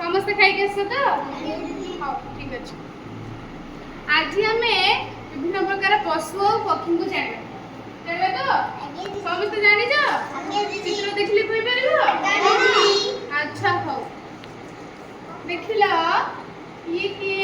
ସମସ୍ତେ ଖାଇକି ଆସିଛ ତ? ହଉ ଠିକ ଅଛି। ଆଜି ଆମେ ବିଭିନ୍ନ ପ୍ରକାର ପଶୁ ଆଉ ପକ୍ଷୀଙ୍କୁ ଜାଣିବା ତ? ସମସ୍ତେ ଜାଣିଛ? ଚିତ୍ର ଦେଖିଲେ କହିପାରିବ? ଆଚ୍ଛା ହଉ। ଦେଖିଲ ଇଏ କିଏ?